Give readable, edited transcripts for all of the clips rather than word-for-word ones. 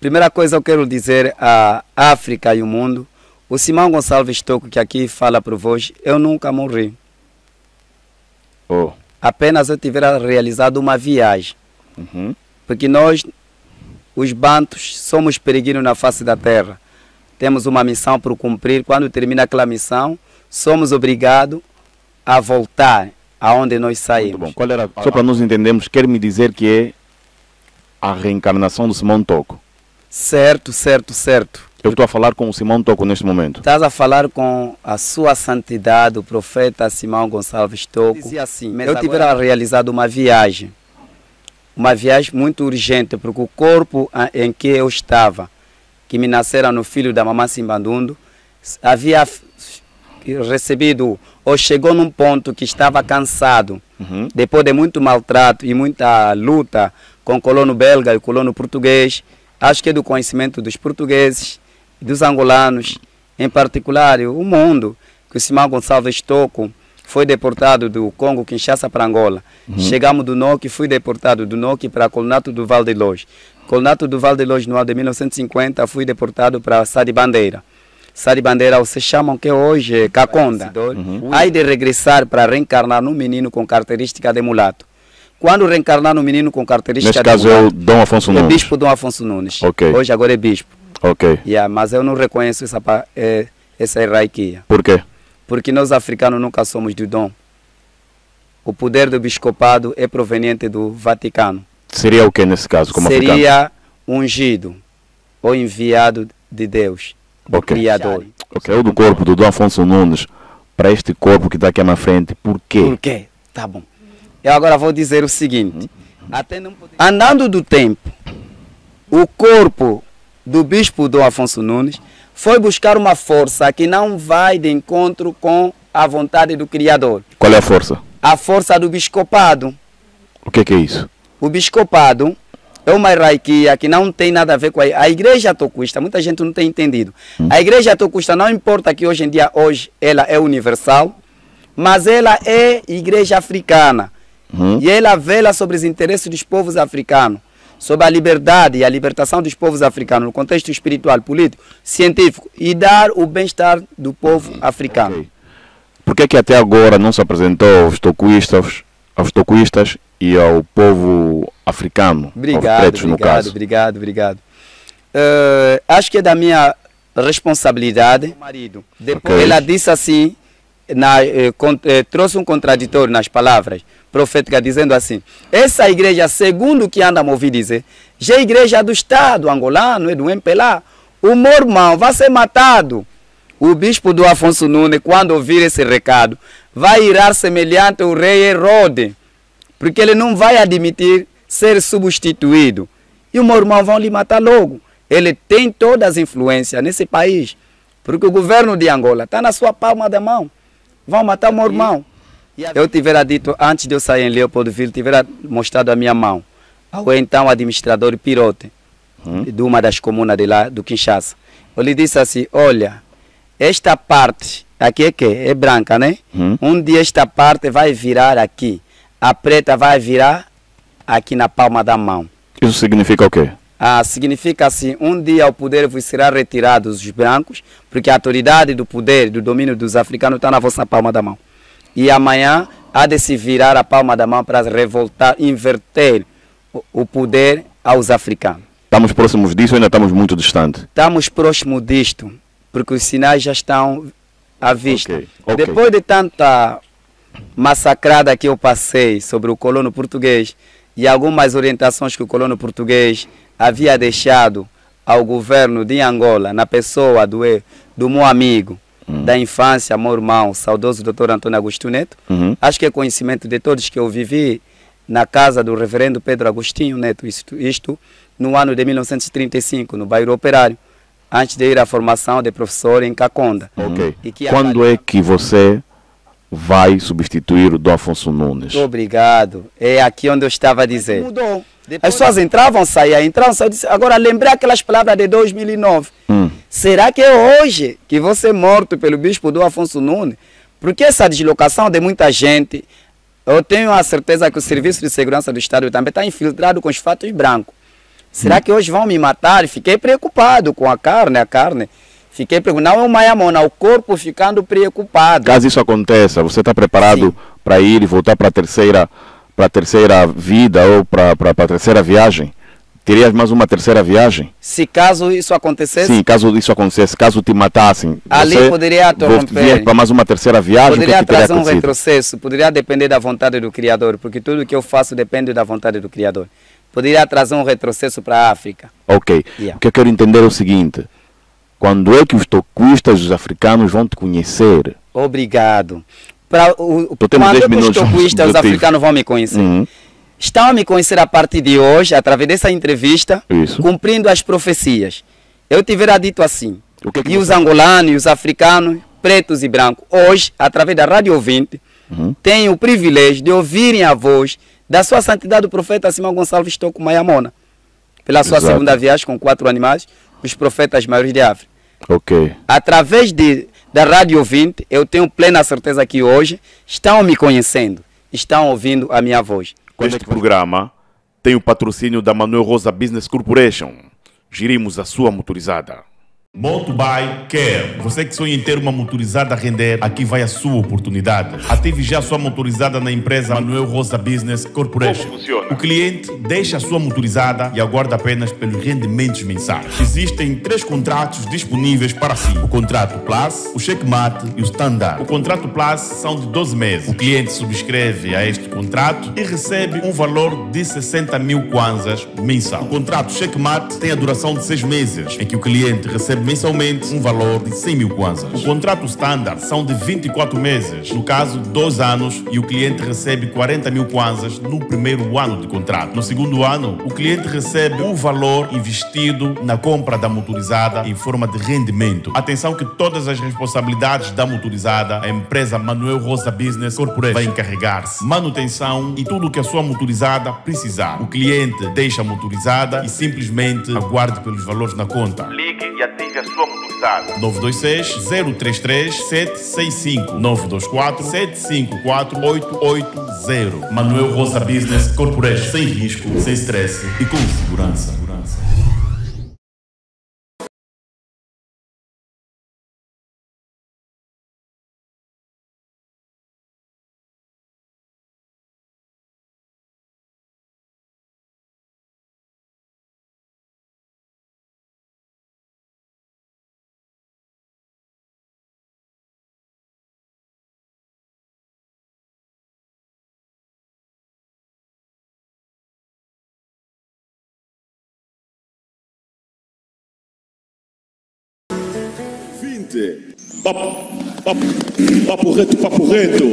Primeira coisa eu quero dizer à África e ao mundo, o Simão Gonçalves Tocco que aqui fala por vós, eu nunca morri. Oh. Apenas eu tivera realizado uma viagem. Porque nós, os bantos, somos peregrinos na face da terra. Temos uma missão por cumprir. Quando termina aquela missão, somos obrigados a voltar aonde nós saímos. Muito bom. Qual era, só para nós entendermos, quer me dizer que é a reencarnação do Simão Tocco? Certo, certo, certo. Eu estou a falar com o Simão Tocco neste momento. Estás a falar com a sua santidade, o profeta Simão Gonçalves Tocco. Dizia assim, eu tivera realizado uma viagem muito urgente, porque o corpo em que eu estava, que me nascera no filho da mamãe Simbandundo, havia recebido, ou chegou num ponto que estava cansado, depois de muito maltrato e muita luta com o colono belga e o colono português, acho que é do conhecimento dos portugueses, dos angolanos, em particular o mundo, que o Simão Gonçalves Tocco foi deportado do Congo, Kinshasa, para Angola. Chegamos do Noque, fui deportado do Noque para Colnato do Val de Loz. Colnato do Val de Loz, no ano de 1950, fui deportado para Sá de Bandeira. Sá de Bandeira, vocês chamam que hoje é Caconda. Aí de regressar para reencarnar num menino com característica de mulato. Quando reencarnar num menino com característica de mulato... Neste caso é o Dom Afonso Nunes. É bispo Dom Afonso Nunes. Okay. Hoje agora é bispo. Ok. Mas eu não reconheço essa hierarquia. Por quê? Porque nós africanos nunca somos do dom. O poder do bispopado é proveniente do Vaticano. Seria o que nesse caso, como africano? Seria ungido ou enviado de Deus, do Criador. Ok, o do corpo do Dom Afonso Nunes para este corpo que está aqui na frente, por quê? Por quê? Tá bom. Eu agora vou dizer o seguinte. Andando do tempo, o corpo do bispo Dom Afonso Nunes foi buscar uma força que não vai de encontro com a vontade do Criador. Qual é a força? A força do bispopado. O que é isso? O bispopado é uma hierarquia que não tem nada a ver com a igreja tocuista. Muita gente não tem entendido. A igreja tocuista, não importa que hoje em dia, ela é universal, mas ela é igreja africana. E ela vela sobre os interesses dos povos africanos, sobre a liberdade e a libertação dos povos africanos, no contexto espiritual, político, científico, e dar o bem-estar do povo africano. Okay. Por que é que até agora não se apresentou aos tocuistas e ao povo africano? Obrigado, aos pretos, no caso? Obrigado. Acho que é da minha responsabilidade. Depois ela disse assim, trouxe um contraditório nas palavras proféticas, dizendo assim, essa igreja, segundo o que anda a me ouvir dizer, já é igreja do Estado angolano, é do MPLA, o meu irmão vai ser matado. O bispo do Afonso Nunes, quando ouvir esse recado, vai irar semelhante ao rei Herode, porque ele não vai admitir ser substituído. E o meu irmão vão lhe matar logo. Ele tem todas as influências nesse país, porque o governo de Angola está na sua palma da mão. Vão matar o meu irmão. Eu tivera dito, antes de eu sair em Leopoldville, tivera mostrado a minha mão ao então administrador Pirote, de uma das comunas de lá, do Kinshasa. Eu lhe disse assim, olha, esta parte, aqui é que? É branca, né? Um dia esta parte vai virar aqui, a preta vai virar aqui na palma da mão. Isso significa o quê? Significa assim, um dia o poder vos será retirado dos brancos, porque a autoridade do poder, do domínio dos africanos está na vossa palma da mão. E amanhã há de se virar a palma da mão para revoltar, inverter o poder aos africanos. Estamos próximos disso ou ainda estamos muito distantes? Estamos próximos disto, porque os sinais já estão à vista. Okay. Depois de tanta massacrada que eu passei sobre o colono português e algumas orientações que o colono português havia deixado ao governo de Angola, na pessoa do meu amigo, da infância, meu irmão, saudoso Dr. Antônio Agostinho Neto, acho que é conhecimento de todos que eu vivi na casa do reverendo Pedro Agostinho Neto, isto no ano de 1935, no bairro Operário, antes de ir à formação de professor em Caconda. Quando é que você vai substituir o Dom Afonso Nunes? Obrigado. É aqui onde eu estava a dizer. Mudou. As pessoas entravam, saíam. Agora, lembrei aquelas palavras de 2009. Será que é hoje que vou ser morto pelo bispo Dom Afonso Nunes? Porque essa deslocação de muita gente, eu tenho a certeza que o Serviço de Segurança do Estado também está infiltrado com os fatos brancos. Será que hoje vão me matar? Fiquei preocupado com a carne. Fiquei preocupado. Não é o Mayamona, o corpo ficando preocupado. Caso isso aconteça, você está preparado para ir e voltar para a terceira vida ou para a terceira viagem? Terias mais uma terceira viagem? Se caso isso acontecesse? Sim, caso isso acontecesse, caso te matassem. Ali poderia interromper. Para mais uma terceira viagem? Poderia trazer um retrocesso, poderia depender da vontade do Criador, porque tudo que eu faço depende da vontade do Criador. Poderia trazer um retrocesso para a África. Ok. O que eu quero entender é o seguinte: quando é que os toquistas, os africanos, vão te conhecer? Obrigado. Quando os toquistas, os africanos vão me conhecer? Estão a me conhecer a partir de hoje, através dessa entrevista, cumprindo as profecias. Eu tivera dito assim, e os angolanos, os africanos, pretos e brancos, hoje, através da Rádio 20, têm o privilégio de ouvirem a voz da sua santidade, o profeta Simão Gonçalves Toko Mayamona, pela sua segunda viagem com 4 animais, os profetas maiores de África. Através da Rádio 20, eu tenho plena certeza que hoje estão me conhecendo, estão ouvindo a minha voz. Este programa tem o patrocínio da Manuel Rosa Business Corporation. Gerimos a sua motorizada. Motobuy Care. Você que sonha em ter uma motorizada a render, aqui vai a sua oportunidade. Ative já a sua motorizada na empresa Manuel Rosa Business Corporation. O cliente deixa a sua motorizada e aguarda apenas pelos rendimentos mensais. Existem 3 contratos disponíveis para si: o contrato Plus, o Checkmate e o Standard. O contrato Plus são de 12 meses. O cliente subscreve a este contrato e recebe um valor de 60 mil kwanzas mensal. O contrato Checkmate tem a duração de 6 meses, em que o cliente recebe mensalmente um valor de 100 mil kwanzas. O contrato Standard são de 24 meses, no caso 2 anos, e o cliente recebe 40 mil kwanzas no primeiro ano de contrato. No segundo ano, o cliente recebe o valor investido na compra da motorizada em forma de rendimento. Atenção que todas as responsabilidades da motorizada, a empresa Manuel Rosa Business Corporation vai encarregar-se. Manutenção e tudo o que a sua motorizada precisar. O cliente deixa a motorizada e simplesmente aguarde pelos valores na conta. Ligue e ative a sua motorizada. 926-033-765 924-754-880. Manuel Rosa Business Corporation. Sem risco, sem stress e com segurança. Papo reto.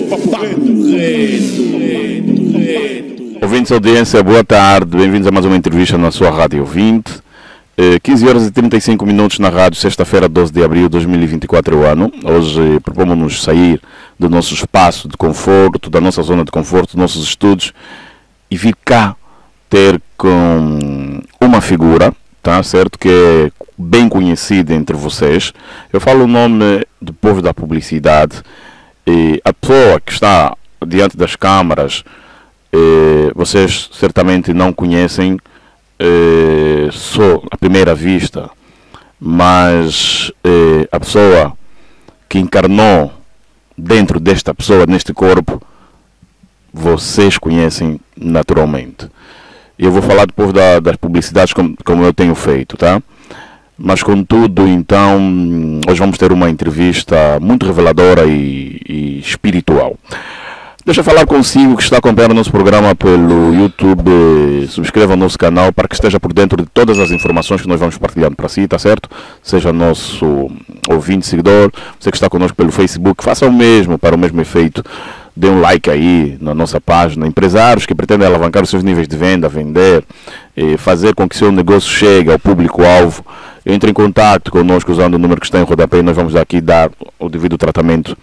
Ouvintes da audiência, boa tarde, bem-vindos a mais uma entrevista na sua Rádio 20. 15 horas e 35 minutos na rádio, sexta-feira, 12 de abril de 2024 o ano. Hoje propomos-nos sair do nosso espaço de conforto, da nossa zona de conforto, dos nossos estudos, e vir cá ter com uma figura, tá certo, que é bem conhecida entre vocês. Eu falo o nome do povo da publicidade, e a pessoa que está diante das câmaras, vocês certamente não conhecem só à primeira vista, mas a pessoa que encarnou dentro desta pessoa, neste corpo, vocês conhecem naturalmente. Eu vou falar do povo das publicidades como eu tenho feito, tá? Mas contudo, então, hoje vamos ter uma entrevista muito reveladora e espiritual. Deixa eu falar consigo que está acompanhando o nosso programa pelo YouTube. Subscreva o nosso canal para que esteja por dentro de todas as informações que nós vamos partilhando para si, tá certo? Seja nosso ouvinte, seguidor, você que está conosco pelo Facebook, faça o mesmo para o mesmo efeito. Dê um like aí na nossa página. Empresários que pretendem alavancar os seus níveis de venda, vender, fazer com que seu negócio chegue ao público-alvo, entre em contato conosco usando o número que está em rodapé e nós vamos aqui dar o devido tratamento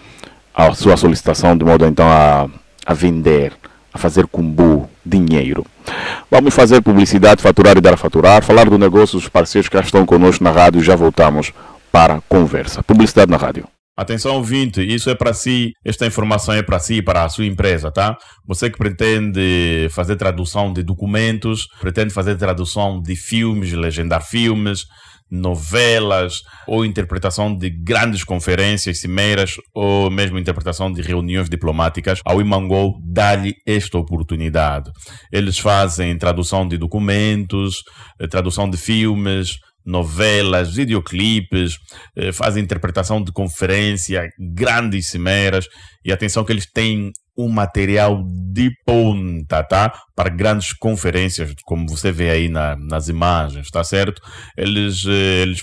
à sua solicitação, de modo então a vender, a fazer cumbu, dinheiro. Vamos fazer publicidade, faturar e dar a faturar, falar do negócio dos parceiros que já estão conosco na rádio e já voltamos para a conversa. Publicidade na rádio. Atenção ouvinte, isso é para si, esta informação é para si e para a sua empresa, tá? Você que pretende fazer tradução de documentos, pretende fazer tradução de filmes, legendar filmes, novelas ou interpretação de grandes conferências, cimeiras ou mesmo interpretação de reuniões diplomáticas, a Wimangol dá-lhe esta oportunidade. Eles fazem tradução de documentos, tradução de filmes, novelas, videoclipes, fazem interpretação de conferência, grandes cimeiras, e atenção que eles têm um material de ponta, tá? Para grandes conferências, como você vê aí nas imagens, tá certo? Eles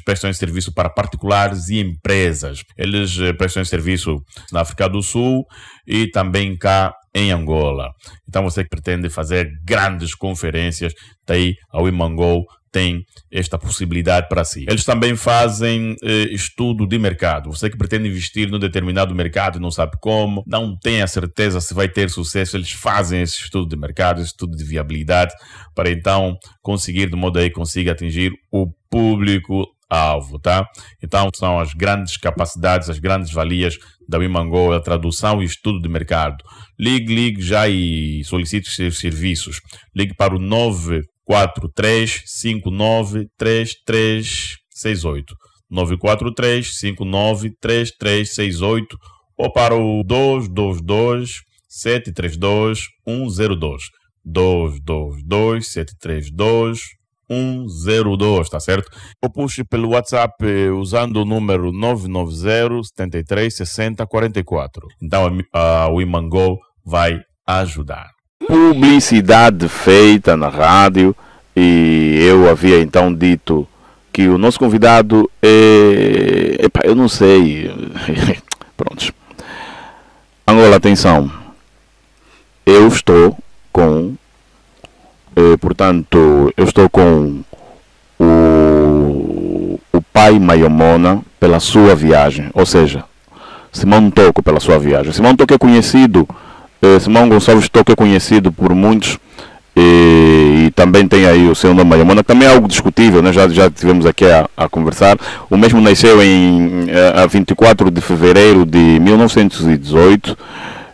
prestam serviço para particulares e empresas. Eles prestam serviço na África do Sul e também cá em Angola. Então você que pretende fazer grandes conferências, tá aí a Wimangol tem esta possibilidade para si. Eles também fazem estudo de mercado. Você que pretende investir num determinado mercado e não sabe como, não tem a certeza se vai ter sucesso, eles fazem esse estudo de mercado, esse estudo de viabilidade, para então conseguir, de modo aí, consiga atingir o público-alvo, tá? Então são as grandes capacidades, as grandes valias da Wimangol, a tradução e estudo de mercado. Ligue já e solicite os seus serviços. Ligue para o 943-593368, 943-593368 ou para o 222-732-102, 222-732-102, tá certo? Ou puxe pelo WhatsApp usando o número 990-73-60-44. Então a Wimangol vai ajudar. Publicidade feita na rádio, e eu havia então dito que o nosso convidado é... Epa, eu não sei. Pronto. Angola, atenção. Eu estou com... portanto, eu estou com o pai Mayomona pela sua viagem. Ou seja, Simão Toco pela sua viagem. Simão Toco é conhecido... Simão Gonçalves Toco é conhecido por muitos e também tem aí o seu nome Mayomona, que também é algo discutível, né? Já tivemos aqui a conversar. O mesmo nasceu a 24 de fevereiro de 1918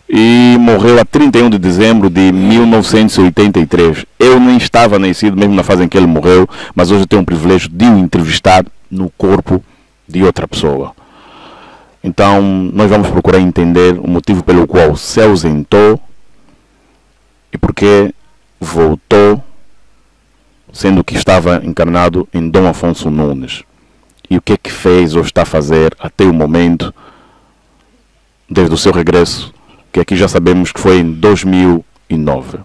e morreu a 31 de dezembro de 1983. Eu nem estava nascido mesmo na fase em que ele morreu, mas hoje eu tenho o privilégio de o entrevistar no corpo de outra pessoa. Então, nós vamos procurar entender o motivo pelo qual se ausentou e porque voltou, sendo que estava encarnado em Dom Afonso Nunes. E o que é que fez ou está a fazer até o momento, desde o seu regresso, que aqui já sabemos que foi em 2009.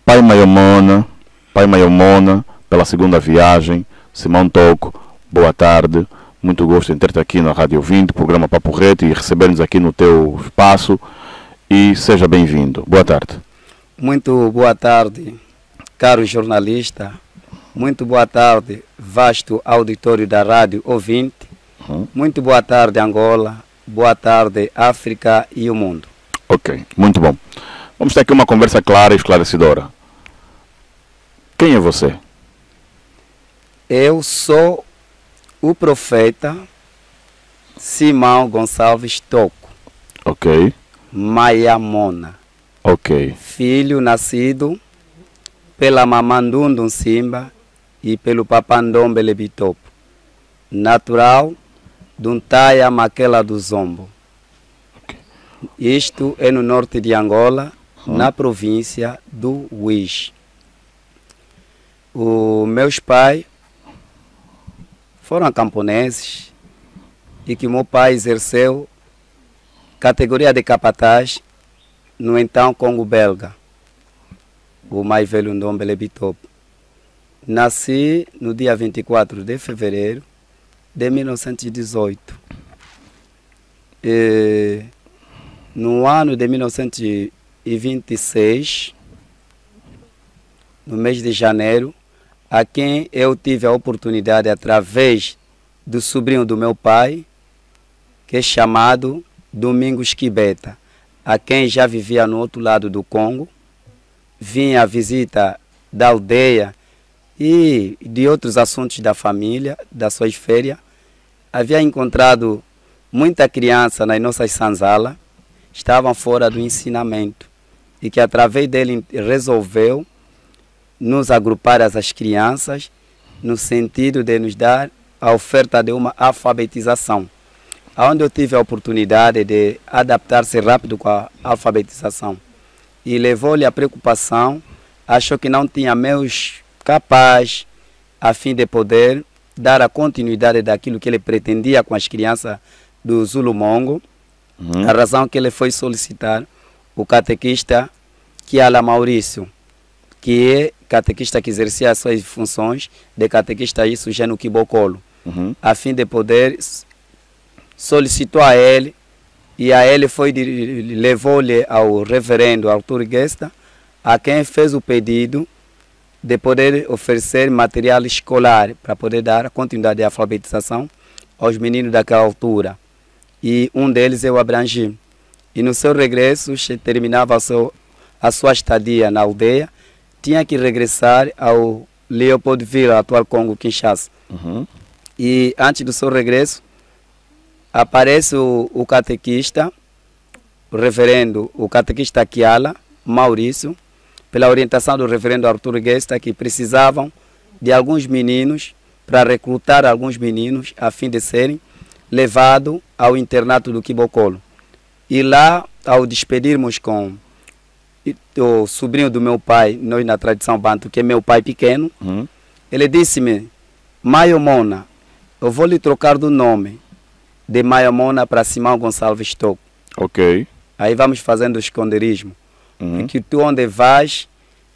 Pai Mayomona, pela segunda viagem, Simão Toco, boa tarde. Muito gosto em ter-te aqui na Rádio 20, programa Papo Reto, e receber-nos aqui no teu espaço. E seja bem-vindo. Boa tarde. Muito boa tarde, caro jornalista. Muito boa tarde, vasto auditório da Rádio ouvinte. Muito boa tarde, Angola. Boa tarde, África e o mundo. Ok, muito bom. Vamos ter aqui uma conversa clara e esclarecedora. Quem é você? Eu sou o profeta Simão Gonçalves Toco. Ok. Mayomona. Ok. Filho nascido pela Mamandundu Simba e pelo Papandombe Lebitopo. Natural de Untaia Maquela do Zombo. Okay. Isto é no norte de Angola, na província do Uís. Os meus pais foram camponeses e que meu pai exerceu categoria de capataz no então Congo belga, o mais velho Ndombe Lebitopo. Nasci no dia 24 de fevereiro de 1918. No ano de 1926, no mês de janeiro, a quem eu tive a oportunidade, através do sobrinho do meu pai, que é chamado Domingos Quibeta, a quem já vivia no outro lado do Congo, vinha à visita da aldeia e de outros assuntos da família, das suas férias, havia encontrado muita criança nas nossas sanzalas estavam fora do ensinamento e que através dele resolveu nos agrupar as crianças no sentido de nos dar a oferta de uma alfabetização, onde eu tive a oportunidade de adaptar-se rápido com a alfabetização. E levou-lhe a preocupação, achou que não tinha meios capazes a fim de poder dar a continuidade daquilo que ele pretendia com as crianças do Zulumongo. A razão que ele foi solicitar o catequista Kiala Maurício, que é catequista que exercia as suas funções de catequista isso já no Quibocolo, a fim de poder solicitou a ele, e a ele foi levou-lhe ao reverendo Arthur Gesta, a quem fez o pedido de poder oferecer material escolar para poder dar a continuidade de alfabetização aos meninos daquela altura. E um deles eu abrangi. E no seu regresso, terminava a sua estadia na aldeia, tinha que regressar ao Leopoldville, atual Congo Kinshasa. E antes do seu regresso, aparece o catequista, o reverendo, o catequista Kiala Maurício, pela orientação do reverendo Arthur Gesta, que precisavam de alguns meninos, para recrutar alguns meninos, a fim de serem levados ao internato do Quibocolo. E lá, ao despedirmos com o sobrinho do meu pai, nós na tradição banto, que é meu pai pequeno, ele disse-me: Maiomona, eu vou lhe trocar do nome de Maiomona para Simão Gonçalves Toco. Ok. Aí vamos fazendo o esconderijo. Porque tu onde vais,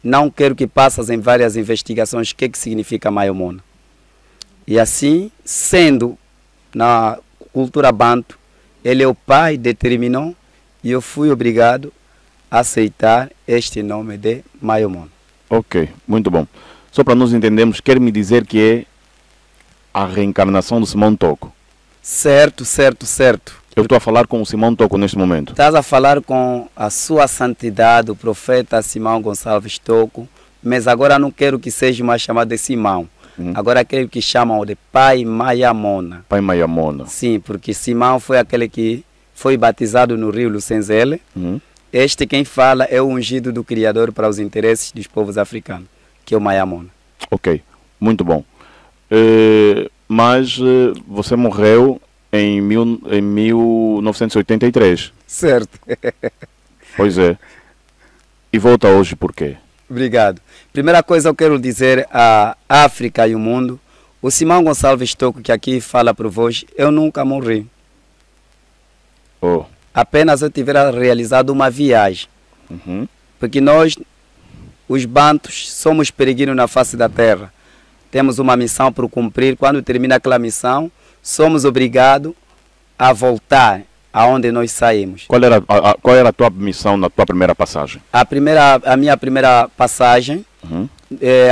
não quero que passas em várias investigações o que significa Maiomona. E assim, sendo na cultura banto, ele é o pai, determinou, e eu fui obrigado a aceitar este nome de Maiomona. Ok, muito bom. Só para nós entendermos, quer me dizer que é a reencarnação do Simão Toco? Certo, certo, certo. Eu estou a falar com o Simão Toco neste momento. Estás a falar com a sua santidade, o profeta Simão Gonçalves Toco, mas agora não quero que seja mais chamado de Simão. Agora quero que chamam de Pai Maiamona. Pai Maiamona. Sim, porque Simão foi aquele que foi batizado no rio Lucenzele. Este quem fala é o ungido do Criador para os interesses dos povos africanos, que é o Maiamona. Ok, muito bom. Mas você morreu em 1983. Certo. Pois é. E volta hoje por quê? Obrigado. Primeira coisa eu quero dizer à África e o mundo, o Simão Gonçalves Toco que aqui fala por vós, eu nunca morri. Apenas eu tivera realizado uma viagem. Porque nós, os bantos, somos peregrinos na face da terra. Temos uma missão por cumprir. Quando termina aquela missão, somos obrigados a voltar aonde nós saímos. Qual era a tua missão na tua primeira passagem? A minha primeira passagem,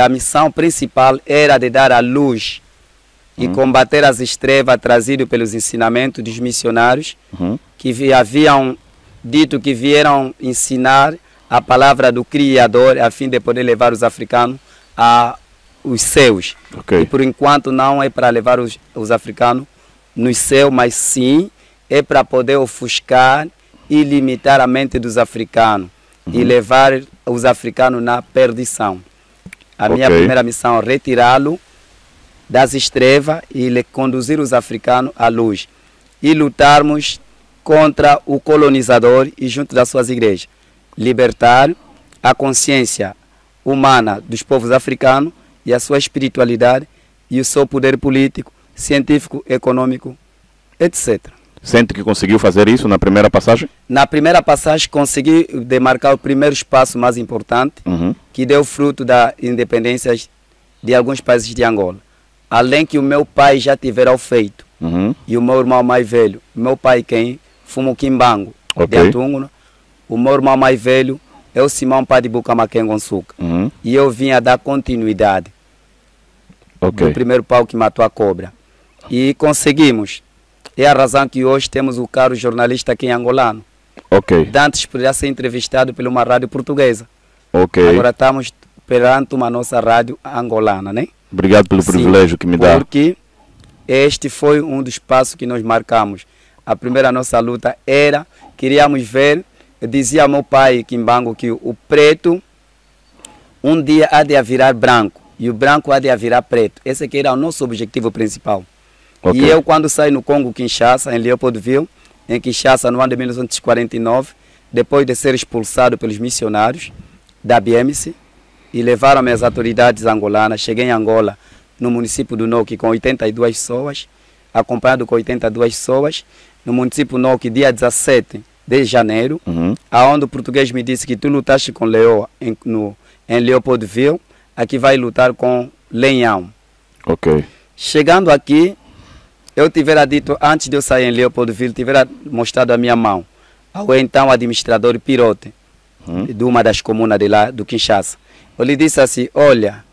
a missão principal era de dar a luz e combater as trevas trazidas pelos ensinamentos dos missionários que haviam dito que vieram ensinar a palavra do Criador a fim de poder levar os africanos aos céus. Okay. E por enquanto não é para levar os africanos nos céus, mas sim é para poder ofuscar e limitar a mente dos africanos e levar os africanos na perdição. A minha primeira missão é retirá-lo das trevas e conduzir os africanos à luz e lutarmos contra o colonizador e junto das suas igrejas. Libertar a consciência humana dos povos africanos e a sua espiritualidade e o seu poder político, científico, econômico, etc. Sente que conseguiu fazer isso na primeira passagem? Na primeira passagem consegui demarcar o primeiro espaço mais importante, que deu fruto da independência de alguns países de Angola. Além que o meu pai já tivera feito, e o meu irmão mais velho, meu pai quem? Fumo Kimbango, de Atunguna. O meu irmão mais velho é o Simão Padibuca Maquengonsuca. E eu vim a dar continuidade do primeiro pau que matou a cobra. E conseguimos. É a razão que hoje temos o caro jornalista aqui em angolano. Dantes poderia ser entrevistado por uma rádio portuguesa. Agora estamos perante uma nossa rádio angolana, né? Obrigado pelo privilégio que me dá. Porque este foi um dos passos que nós marcamos. a primeira nossa luta era, queríamos ver, eu dizia ao meu pai, Kimbango, que o preto um dia há de virar branco e o branco há de virar preto. Esse aqui era o nosso objetivo principal. Okay. E eu, quando saí no Congo, Kinshasa, em Leopoldville, em Kinshasa, no ano de 1949, depois de ser expulsado pelos missionários da BMC, e levaram-me às autoridades angolanas, cheguei em Angola, no município do Noki, com 82 pessoas, acompanhado com 82 pessoas, no município Noki, dia 17 de janeiro, aonde o português me disse que tu lutaste com Leoa em Leopoldville, aqui vai lutar com Lenhão. Ok. Chegando aqui, eu tivera dito, antes de eu sair em Leopoldville, tivera mostrado a minha mão ao então administrador Pirote, de uma das comunas de lá, do Kinshasa. Eu lhe disse assim, olha,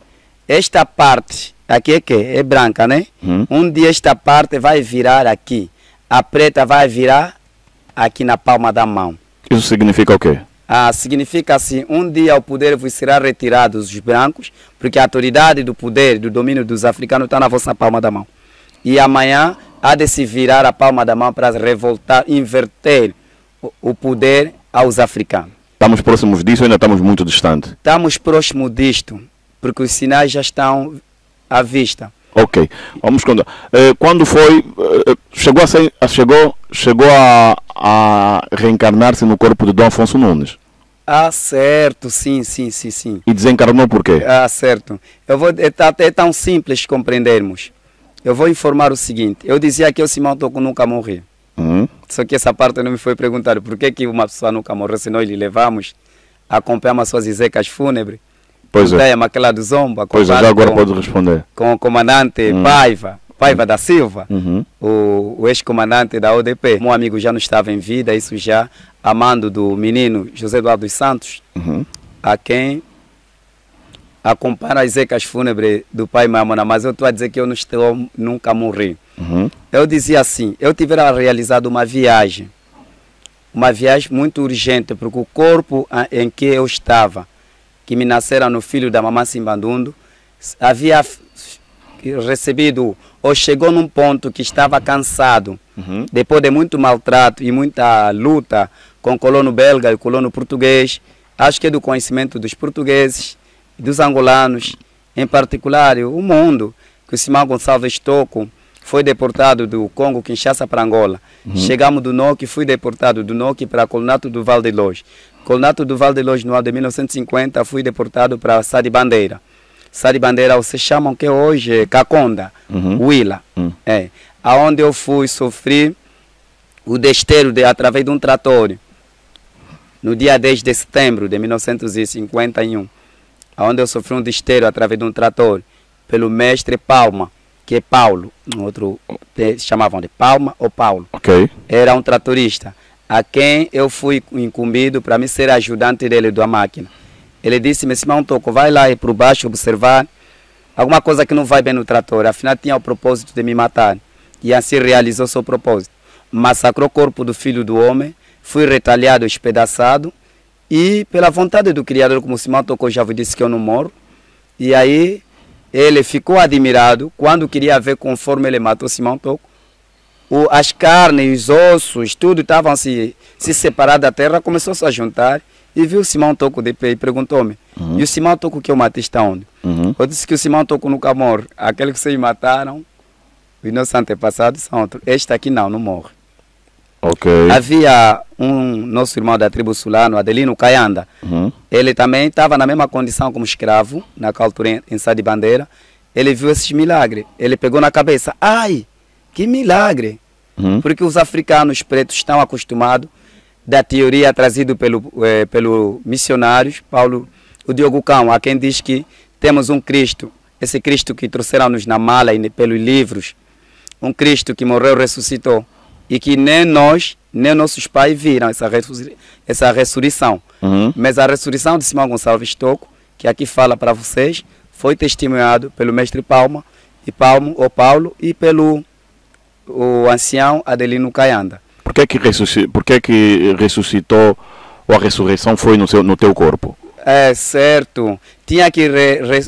esta parte aqui é que é branca, né? Um dia esta parte vai virar aqui, a preta vai virar aqui na palma da mão. Isso significa o quê? Significa assim, um dia o poder vos será retirado dos brancos, porque a autoridade do poder, do domínio dos africanos está na vossa palma da mão. E amanhã há de se virar a palma da mão para revoltar, inverter o poder aos africanos. Estamos próximos disso ou ainda estamos muito distantes? Estamos próximos disto, porque os sinais já estão à vista. Ok, vamos contar. Quando foi, chegou a reencarnar-se no corpo de Dom Afonso Nunes? Certo, sim. E desencarnou por quê? Certo. É tão simples compreendermos. Eu vou informar o seguinte, eu dizia que o Simão Toko nunca morreu. Só que essa parte não me foi perguntada por que uma pessoa nunca morreu, se nós lhe levamos, acompanhamos as suas execas fúnebres. Pois é. Aquela do Zomba. Pois é, já agora pode responder. Com o comandante Paiva da Silva, o ex-comandante da ODP. Meu amigo já não estava em vida, isso já a mando do menino José Eduardo dos Santos, a quem acompanha as execas fúnebres do pai Mamona, mas eu estou a dizer que eu nunca morri. Eu dizia assim, eu tivera realizado uma viagem muito urgente, porque o corpo em que eu estava, que me nascera no filho da mamãe Simbandundu, havia recebido, ou chegou num ponto que estava cansado, depois de muito maltrato e muita luta com o colono belga e o colono português, acho que é do conhecimento dos portugueses, dos angolanos, em particular o mundo, que o Simão Gonçalves Toko foi deportado do Congo, Kinshasa, para Angola. Chegamos do Noki, fui deportado do Noki para Colnato do Val de Loz. Colnato do Val de Loz, no ano de 1950, fui deportado para Sá de Bandeira. Sá de Bandeira, vocês chamam que hoje é Caconda, Huila. Aonde eu fui sofrer o desterro através de um trator. No dia 10 de setembro de 1951. Onde eu sofri um desterro através de um trator pelo mestre Palma, que é Paulo, no outro chamavam de Palma ou Paulo. Okay. Era um tratorista, a quem eu fui incumbido para me ser ajudante dele da máquina. Ele disse-me, Simão Toko, vai lá e por baixo observar alguma coisa que não vai bem no trator. Afinal tinha o propósito de me matar. E assim realizou seu propósito. Massacrou o corpo do filho do homem, fui retalhado, espedaçado. E pela vontade do Criador, como o Simão Toko já vos disse que eu não morro. E aí ele ficou admirado quando queria ver conforme ele matou Simão Toko. As carnes, os ossos, tudo estavam se separando da terra, começou-se a juntar. E viu o Simão Toko de pé e perguntou-me, e o Simão Toko que eu matei está onde? Eu disse que o Simão Toko nunca morre. Aquele que vocês mataram, os nossos antepassados são outros. Este aqui não morre. Okay. Havia um nosso irmão da tribo Sulano, Adelino Caianda. Ele também estava na mesma condição como escravo, naquela altura em Sá de Bandeira. Ele viu esses milagres. Ele pegou na cabeça, ai, que milagre! Porque os africanos pretos estão acostumados da teoria trazida pelo missionários, Paulo, o Diogo Cão, a quem diz que temos um Cristo, esse Cristo que trouxeram-nos na mala e pelos livros, um Cristo que morreu e ressuscitou. E que nem nós, nem nossos pais viram essa ressurreição. Mas a ressurreição de Simão Gonçalves Toko, que aqui fala para vocês, foi testemunhado pelo mestre Paulo e pelo o ancião Adelino Caianda. Por que ressuscitou, ou a ressurreição foi no teu corpo? É certo. Tinha que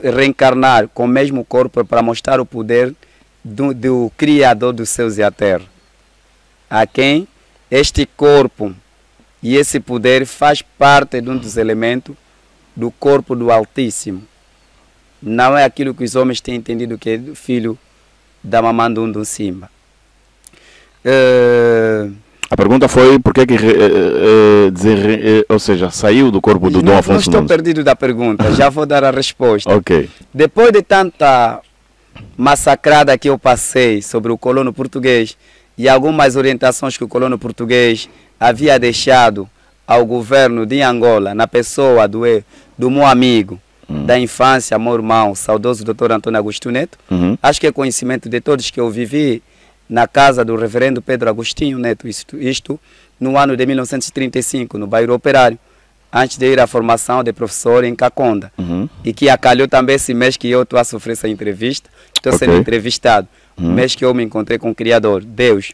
reencarnar com o mesmo corpo para mostrar o poder do Criador dos céus e a terra. a quem este corpo e esse poder faz parte de um dos elementos do corpo do Altíssimo. Não é aquilo que os homens têm entendido que é o filho da mamãe do Simba. A pergunta foi por que ou seja, saiu do corpo do Dom Afonso Nunes? Não estou perdido da pergunta, já vou dar a resposta. Ok. Depois de tanta massacrada que eu passei sobre o colono português e algumas orientações que o colono português havia deixado ao governo de Angola, na pessoa do meu amigo da infância, meu irmão, saudoso Dr. Antônio Agostinho Neto, acho que é conhecimento de todos que eu vivi na casa do reverendo Pedro Agostinho Neto, isto no ano de 1935, no bairro Operário, antes de ir à formação de professor em Caconda. E que acalhou também esse mês que eu estou a sofrer essa entrevista, estou sendo entrevistado, mês que eu me encontrei com o Criador, Deus.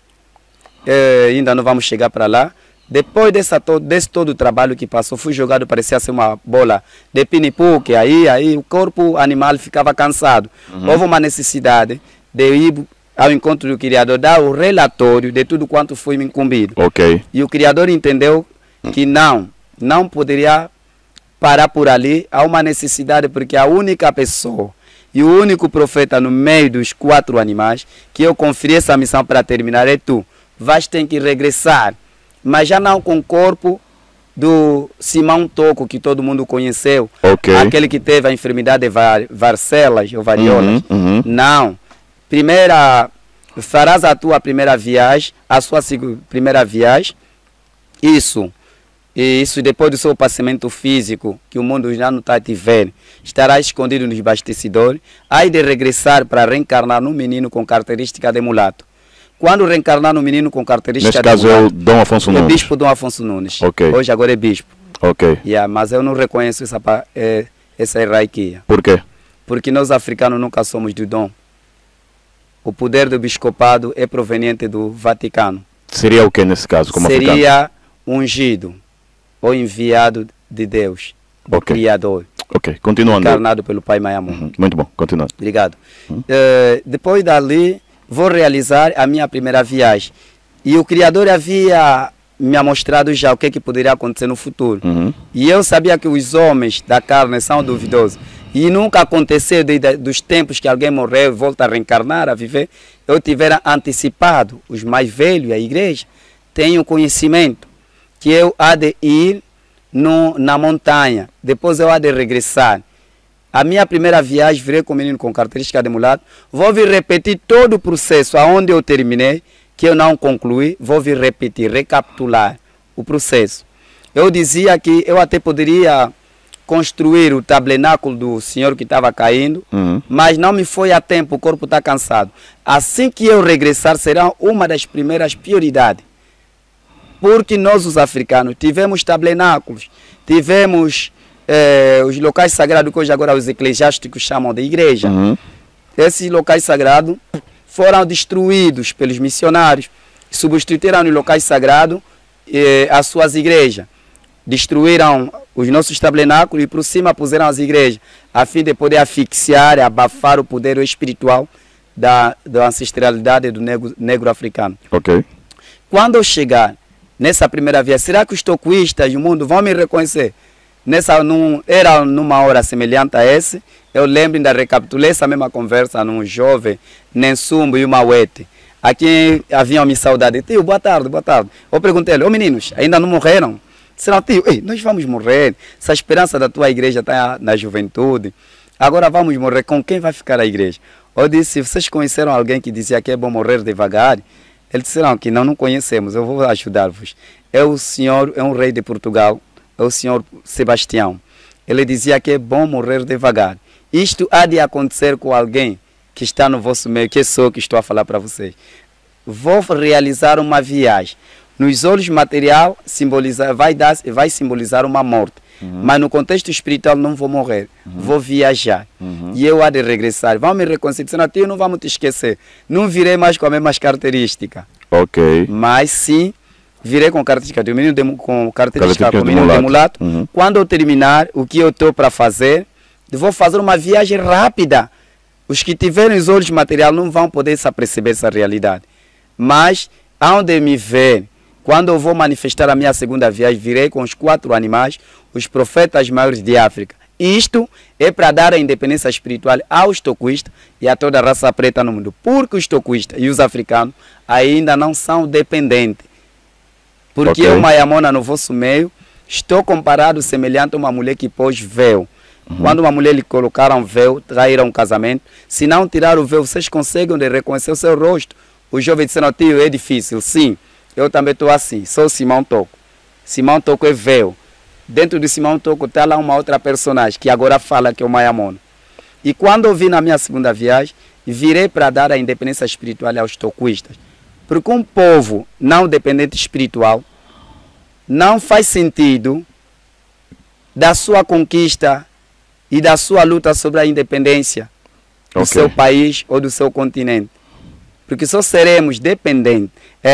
Ainda não vamos chegar para lá. Depois desse todo o trabalho que passou, fui jogado, parecia ser uma bola de pinipuque, aí o corpo animal ficava cansado. Houve uma necessidade de ir ao encontro do Criador, dar o relatório de tudo quanto foi me incumbido. E o Criador entendeu que não poderia parar por ali. Há uma necessidade, porque a única pessoa e o único profeta no meio dos 4 animais que eu conferi essa missão para terminar é tu. Vais ter que regressar, mas já não com o corpo do Simão Toco, que todo mundo conheceu, aquele que teve a enfermidade de varcelas ou variolas. Não. Farás a tua primeira viagem, a sua primeira viagem, isso depois do seu passamento físico, que o mundo já não está te vendo, estará escondido nos bastecedores, aí de regressar para reencarnar num menino com característica de mulato. Quando reencarnar no menino com característica de mulato... Neste caso é o Dom Afonso Nunes. É bispo Dom Afonso Nunes. Hoje agora é bispo. Mas eu não reconheço essa hierarquia. Por quê? Porque nós africanos nunca somos do Dom. O poder do biscopado é proveniente do Vaticano. Seria o que nesse caso, como africano? Seria ungido ou enviado de Deus, do Criador. Continuando. Encarnado pelo Pai Mayamu. Muito bom, continuando. Obrigado. Depois dali, vou realizar a minha primeira viagem. E o Criador havia me mostrado já o que poderia acontecer no futuro. E eu sabia que os homens da carne são duvidosos. E nunca aconteceu dos tempos que alguém morreu e volta a reencarnar, a viver. Eu tivera antecipado, os mais velhos, a igreja, tenho conhecimento que eu há de ir na montanha, depois eu há de regressar. A minha primeira viagem, virei com o menino com característica de mulato, vou vir repetir todo o processo aonde eu terminei, que eu não concluí, vou vir repetir, recapitular o processo. Eu dizia que eu até poderia construir o tabernáculo do senhor que estava caindo, mas não me foi a tempo, o corpo está cansado. Assim que eu regressar, será uma das primeiras prioridades. Porque nós, os africanos, tivemos tabernáculos, tivemos os locais sagrados, que hoje agora os eclesiásticos chamam de igreja. Esses locais sagrados foram destruídos pelos missionários, substituíram os locais sagrados as suas igrejas. Destruíram os nossos tabernáculos e por cima puseram as igrejas, a fim de poder asfixiar e abafar o poder espiritual da ancestralidade do negro africano. Quando eu chegar nessa primeira viagem, será que os tocuístas do mundo vão me reconhecer? Era numa hora semelhante a essa, eu lembro, ainda recapitulei essa mesma conversa num jovem, Nensumbo e Mauete. Aqui haviam me saudade. Tio, boa tarde, boa tarde. Eu perguntei-lhe, meninos, ainda não morreram? Disseram, tio, nós vamos morrer, essa esperança da tua igreja está na juventude, agora vamos morrer, com quem vai ficar a igreja? Eu disse, vocês conheceram alguém que dizia que é bom morrer devagar? Eles disseram que não conhecemos, eu vou ajudar-vos. É o senhor, é um rei de Portugal, é o senhor Sebastião. Ele dizia que é bom morrer devagar. Isto há de acontecer com alguém que está no vosso meio, que sou que estou a falar para vocês. Vou realizar uma viagem. Nos olhos material vai simbolizar uma morte. Mas no contexto espiritual não vou morrer. Vou viajar. E eu há de regressar. Vão me reconhecer. Tio, não vamos te esquecer. Não virei mais com as mesmas características. Mas sim, virei com característica de menino com característica de mulato. Quando eu terminar o que eu estou para fazer, vou fazer uma viagem rápida. Os que tiverem os olhos materiais não vão poder se aperceber essa realidade. Mas Onde me ver, quando eu vou manifestar a minha segunda viagem, virei com os 4 animais, os profetas maiores de África. Isto é para dar a independência espiritual aos toquistas e a toda a raça preta no mundo. Porque os toquistas e os africanos ainda não são dependentes. Porque eu, Mayamona, no vosso meio, estou comparado semelhante a uma mulher que pôs véu. Quando uma mulher lhe colocaram véu, traíram um casamento. Se não tirar o véu, vocês conseguem reconhecer o seu rosto. Os jovens disseram, tio, é difícil. Sim, eu também estou assim. Sou Simão Toco. Simão Toco é véu. Dentro de Simão Toco está lá uma outra personagem, que agora fala que é o Mayamona. E quando eu vim na minha segunda viagem, virei para dar a independência espiritual aos toquistas. Porque um povo não dependente espiritual não faz sentido da sua conquista e da sua luta sobre a independência do seu país ou do seu continente. Porque só seremos dependentes,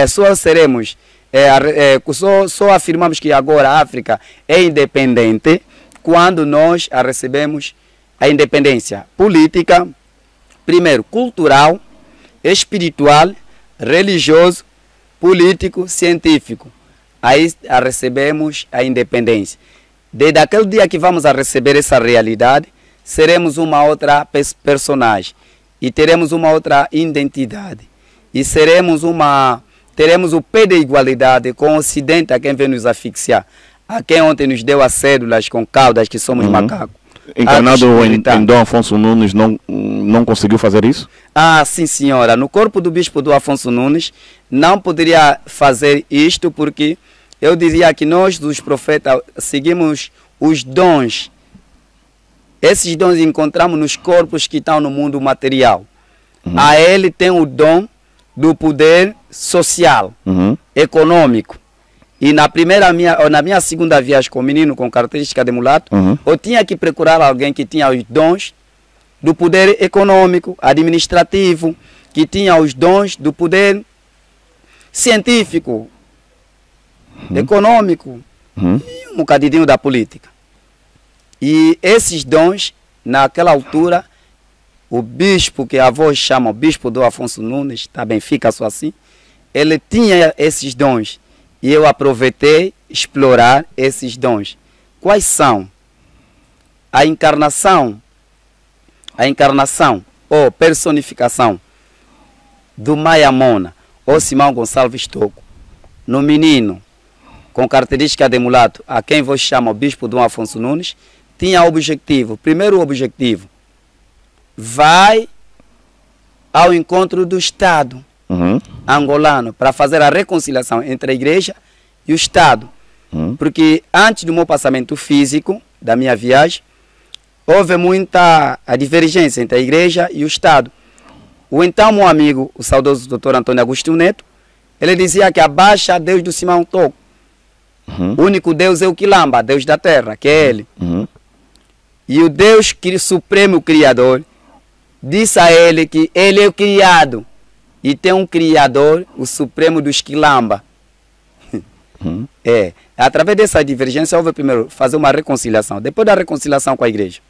só afirmamos que agora a África é independente quando nós recebemos a independência política, primeiro cultural, espiritual, religioso, político, científico. Aí recebemos a independência. Desde aquele dia que vamos a receber essa realidade, seremos uma outra personagem e teremos uma outra identidade. E teremos o pé de igualdade com o Ocidente, a quem vem nos asfixiar, a quem ontem nos deu as cédulas com caudas, que somos macacos. Encarnado em Dom Afonso Nunes, não conseguiu fazer isso? Ah, sim, senhora. No corpo do bispo Dom Afonso Nunes, não poderia fazer isto, porque eu diria que nós, dos profetas, seguimos os dons. Esses dons encontramos nos corpos que estão no mundo material. A ele tem o dom do poder social, econômico. E na minha segunda viagem com o menino com característica de mulato, eu tinha que procurar alguém que tinha os dons do poder econômico, administrativo, que tinha os dons do poder científico, econômico e um bocadinho da política. E esses dons, naquela altura, o bispo, que a voz chama o bispo Dom Afonso Nunes, também fica só assim, ele tinha esses dons. E eu aproveitei explorar esses dons. Quais são? A encarnação ou personificação do Mayamona, ou Simão Gonçalves Toco, no menino com característica de mulato, a quem vos chama o bispo Dom Afonso Nunes, tinha objetivo. Primeiro objetivo, vai ao encontro do Estado angolano para fazer a reconciliação entre a igreja e o Estado. Porque antes do meu passamento físico, da minha viagem, houve muita divergência entre a igreja e o Estado. O então meu amigo, o saudoso Dr. Antônio Agostinho Neto, ele dizia que abaixa Deus do Simão Toco. O único Deus é o Quilamba, Deus da terra, que é ele. E o Deus Supremo Criador disse a ele que ele é o criado. E tem um Criador, o Supremo dos Quilamba. Através dessa divergência, houve primeiro fazer uma reconciliação. Depois da reconciliação com a igreja,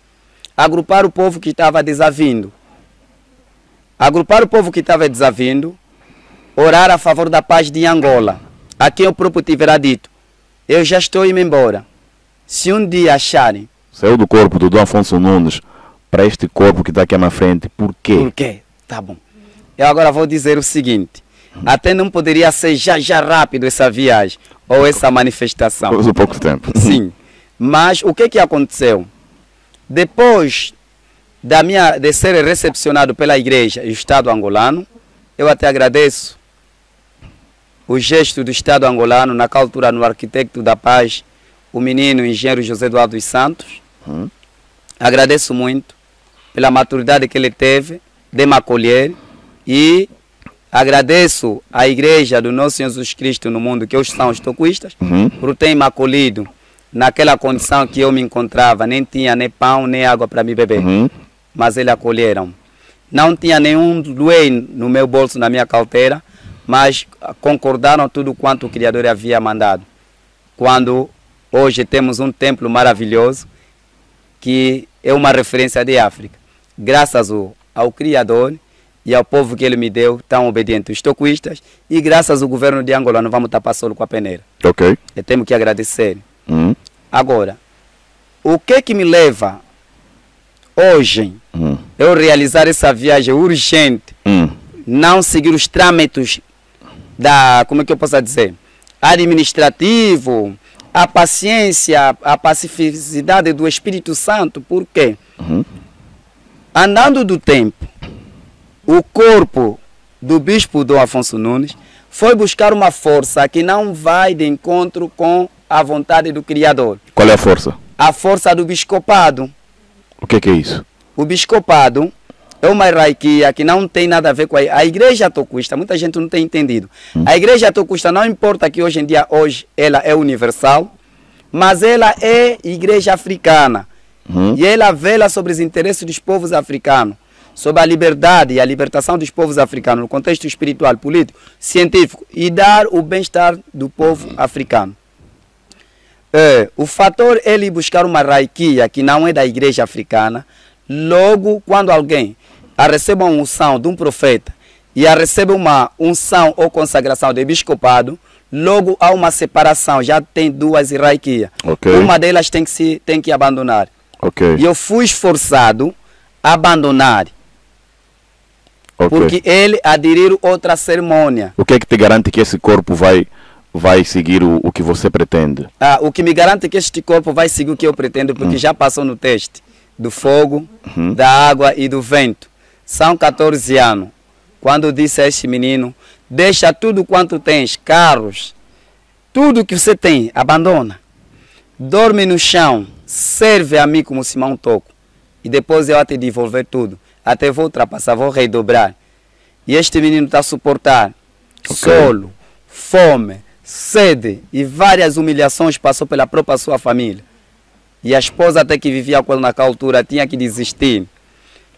agrupar o povo que estava desavindo. Orar a favor da paz de Angola. A quem eu próprio tiverá dito, eu já estou indo embora. Se um dia acharem... Saiu do corpo do Dom Afonso Nunes para este corpo que está aqui na frente, por quê? Por quê? Tá bom. Eu agora vou dizer o seguinte, até não poderia ser já rápido essa viagem, ou essa manifestação. Por pouco tempo. Sim. Mas o que aconteceu? Depois de ser recepcionado pela igreja e o Estado angolano, eu até agradeço o gesto do Estado angolano, naquela altura no arquiteto da paz, o menino o engenheiro José Eduardo dos Santos. Agradeço muito pela maturidade que ele teve de me acolher e agradeço à igreja do nosso Senhor Jesus Cristo no mundo, que hoje são os toquistas, por ter me acolhido naquela condição que eu me encontrava. Nem tinha nem pão, nem água para me beber. Mas eles acolheram. Não tinha nenhum luei no meu bolso, na minha carteira, mas concordaram tudo quanto o Criador havia mandado. Quando hoje temos um templo maravilhoso, que é uma referência de África. Graças ao Criador e ao povo que ele me deu, tão obediente, os tocuistas, e graças ao governo de Angola não vamos tapar solo com a peneira. Ok. Eu tenho que agradecer. Agora, o que me leva hoje eu realizar essa viagem urgente, não seguir os trâmites da, como é que eu posso dizer, administrativo, a paciência, a pacificidade do Espírito Santo? Por quê? Andando do tempo, o corpo do bispo Dom Afonso Nunes foi buscar uma força que não vai de encontro com a vontade do Criador. Qual é a força? A força do biscopado. O que é isso? O biscopado é uma hierarquia que não tem nada a ver com a igreja tocuista. Muita gente não tem entendido. A igreja tocuista, não importa que hoje em dia, ela é universal, mas ela é igreja africana. E ela vela sobre os interesses dos povos africanos, sobre a liberdade e a libertação dos povos africanos, no contexto espiritual, político, científico, e dar o bem-estar do povo africano. O fator ele buscar uma hierarquia que não é da igreja africana, logo quando alguém recebe uma unção de um profeta e recebe uma unção ou consagração de biscopado, logo há uma separação, já tem duas hierarquias. Uma delas tem que abandonar. E eu fui esforçado a abandonar. Porque ele aderiu outra cerimônia. O que é que te garante que esse corpo vai seguir o que você pretende? O que me garante que este corpo vai seguir o que eu pretendo, porque já passou no teste do fogo, da água e do vento. São 14 anos. Quando eu disse a este menino, deixa tudo quanto tens, carros, tudo que você tem, abandona. Dorme no chão, serve a mim como Simão Toco. E depois eu vou te devolver tudo. Até vou ultrapassar, vou redobrar. E este menino está a suportar solo, fome, sede e várias humilhações passou pela própria sua família. E a esposa até que vivia com ele naquela altura tinha que desistir.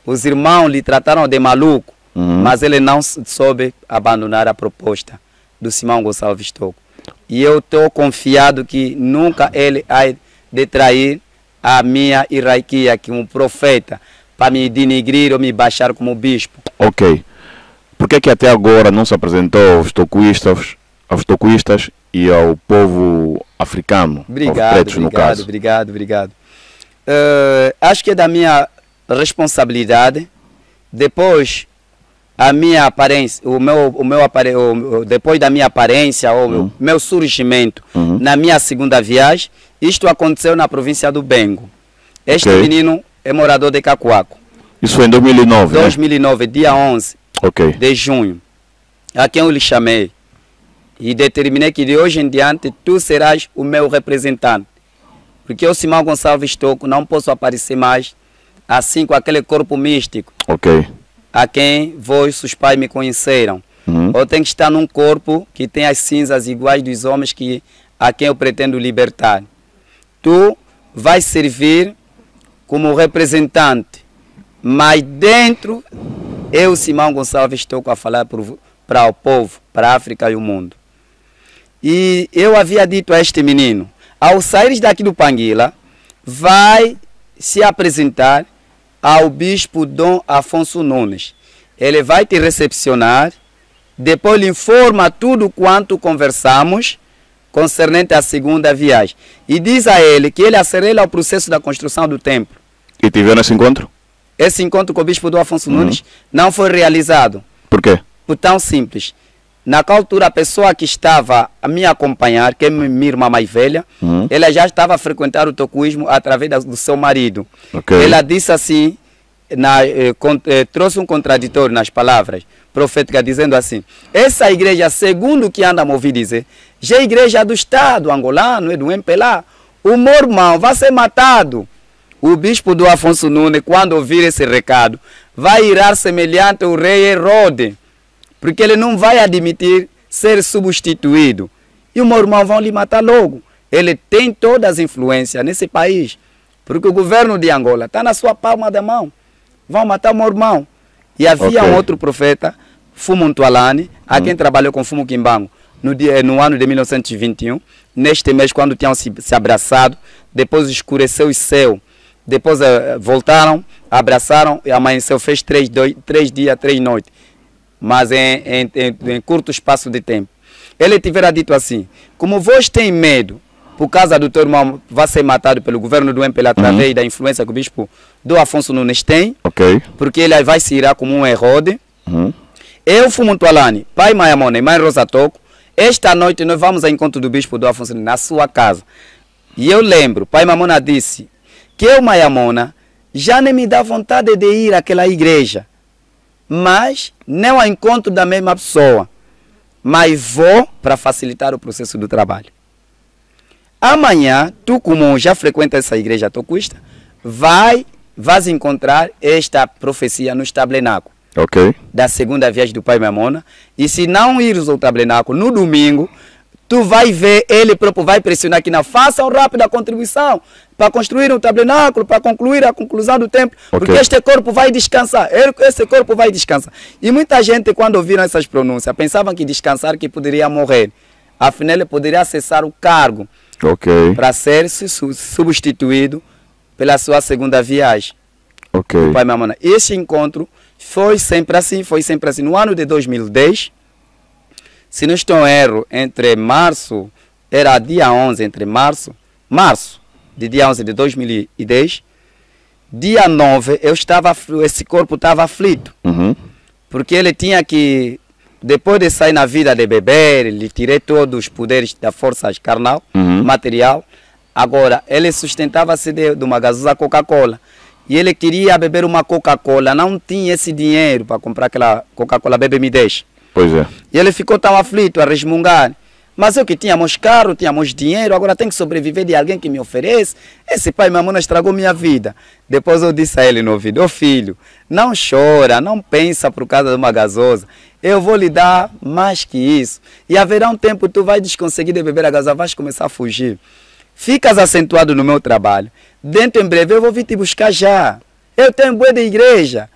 Os irmãos lhe trataram de maluco, mas ele não soube abandonar a proposta do Simão Gonçalves Toco. E eu estou confiado que nunca ele há de trair a minha hierarquia, que um profeta, para me denigrir ou me baixar como bispo. Ok. Por que até agora não se apresentou aos tocuistas e ao povo africano? Obrigado, aos pretos, no caso? Obrigado. Acho que é da minha responsabilidade. Depois a minha aparência, depois da minha aparência, ou meu surgimento na minha segunda viagem, isto aconteceu na província do Bengo. Este menino é morador de Cacoaco. Isso foi em 2009, 2009, né? Dia 11 de junho. A quem eu lhe chamei e determinei que de hoje em diante tu serás o meu representante. Porque eu, Simão Gonçalves Toco, não posso aparecer mais assim com aquele corpo místico. A quem vossos pais me conheceram. Eu tenho que estar num corpo que tem as cinzas iguais dos homens a quem eu pretendo libertar. Tu vais servir como representante, mas dentro, eu, Simão Gonçalves, estou a falar para o povo, para a África e o mundo. E eu havia dito a este menino, ao sair daqui do Panguila, vai se apresentar ao bispo Dom Afonso Nunes. Ele vai te recepcionar, depois lhe informa tudo quanto conversamos concernente à segunda viagem. E diz a ele que ele acelera o processo da construção do templo. E tiveram esse encontro? Esse encontro com o bispo Dom Afonso Nunes não foi realizado. Por quê? Por tão simples. Naquela altura, a pessoa que estava a me acompanhar, que é minha irmã mais velha, ela já estava a frequentar o tocuísmo através do seu marido. Ela disse assim, trouxe um contraditório nas palavras proféticas, dizendo assim: essa igreja, segundo o que anda a me ouvir dizer, já é igreja do Estado angolano, é do MPLA. O meu irmão vai ser matado. O bispo do Afonso Nunes, quando ouvir esse recado, vai irar semelhante ao rei Herodes, porque ele não vai admitir ser substituído. E o meu irmão vão lhe matar logo. Ele tem todas as influências nesse país, porque o governo de Angola está na sua palma da mão. Vão matar o meu irmão. E havia um outro profeta, Fumo Ntualane, a quem trabalhou com Fumo Kimbango no ano de 1921, neste mês, quando tinham se abraçado, depois escureceu o céu, depois voltaram abraçaram e amanheceu, fez 3 dias, 3 noites, mas em curto espaço de tempo. Ele tivera dito assim, como vós têm medo, por causa do teu irmão vai ser matado pelo governo do MPLA através da influência que o bispo do Afonso Nunes tem, porque ele vai se irá como um Herode. Eu, Fumuntu Alani, pai Mayamona e mãe Rosa Toco, esta noite nós vamos ao encontro do bispo do Afonso Nunes na sua casa. E eu lembro, pai Mamona disse que eu, Mayamona, já nem me dá vontade de ir àquela igreja, mas não ao encontro da mesma pessoa, mas vou para facilitar o processo do trabalho. Amanhã, tu como já frequenta essa igreja tocuista, vais encontrar esta profecia no tabernáculo da segunda viagem do pai Mamona. E se não ires ao tabernáculo no domingo, tu vai ver, ele próprio vai pressionar que não façam rápida contribuição para construir um tabernáculo, para concluir a conclusão do templo, porque este corpo vai descansar, esse corpo vai descansar. E muita gente, quando ouviram essas pronúncias, pensavam que descansar, que poderia morrer. Afinal, ele poderia cessar o cargo para ser substituído pela sua segunda viagem. O pai Mamona. Esse encontro foi sempre assim, No ano de 2010, se não estou em erro, entre março, era dia 11, entre março, de dia 11 de 2010, dia 9, esse corpo estava aflito. Porque ele tinha que, depois de sair na vida de beber, ele tirei todos os poderes da força carnal, material. Agora, ele sustentava-se de uma gasosa Coca-Cola. E ele queria beber uma Coca-Cola, não tinha esse dinheiro para comprar aquela Coca-Cola Bebe Me Deixa. E ele ficou tão aflito, a resmungar. Mas eu que tínhamos carro, tínhamos dinheiro, agora tenho que sobreviver de alguém que me oferece. Esse pai Mamona estragou minha vida. Depois eu disse a ele no ouvido, ô filho, não chora, não pensa por causa de uma gasosa. Eu vou lhe dar mais que isso. E haverá um tempo tu vais desconseguir de beber a gasosa, vais começar a fugir. Ficas acentuado no meu trabalho. Dentro em breve eu vou vir te buscar já. Eu tenho bué de igreja.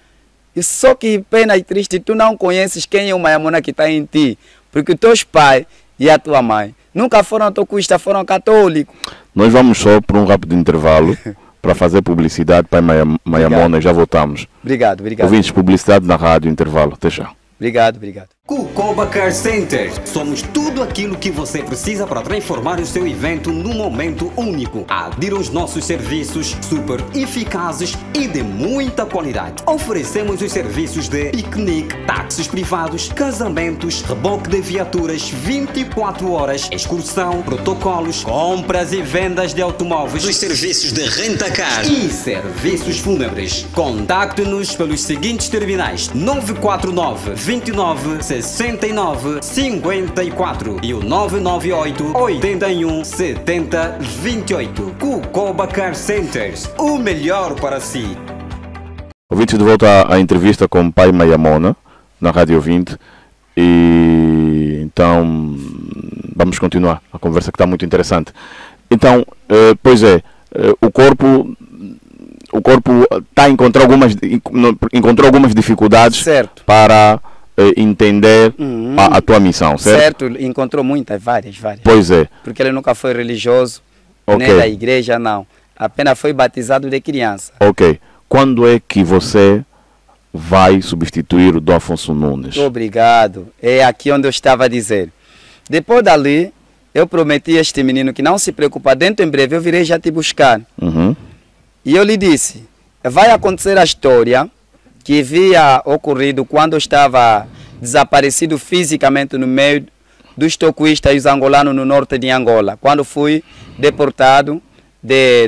E só que pena e triste, tu não conheces quem é o Mayamona que está em ti. Porque os teus pais e a tua mãe nunca foram tocuistas, foram católicos. Nós vamos só por um rápido intervalo para fazer publicidade para Mayamona e já voltamos. Obrigado. Ouvintes, publicidade na rádio, intervalo. Até já. Obrigado. Cucoba Car Center. Somos tudo aquilo que você precisa para transformar o seu evento num momento único. Adira aos nossos serviços super eficazes e de muita qualidade. Oferecemos os serviços de piquenique, táxis privados, casamentos, reboque de viaturas 24 horas, excursão, protocolos, compras e vendas de automóveis, os serviços de renta-car e serviços fúnebres. Contacte-nos pelos seguintes terminais: 949 29 69 54 e o 998 81 70 28. Cucoba Car Centers, o melhor para si. Ouvintes, de volta à entrevista com o pai Mayamona na Rádio 20. E então vamos continuar a conversa, que está muito interessante. Então, o corpo encontrou algumas dificuldades para entender a tua missão, certo? Encontrou várias. Pois é. Porque ele nunca foi religioso, nem da igreja, não. Apenas foi batizado de criança. Quando é que você vai substituir o Dom Afonso Nunes? Obrigado. É aqui onde eu estava a dizer. Depois dali, eu prometi a este menino que não se preocupa, dentro em breve eu virei já te buscar. E eu lhe disse, vai acontecer a história que havia ocorrido quando eu estava desaparecido fisicamente no meio dos tocuistas e os angolanos no norte de Angola, quando fui deportado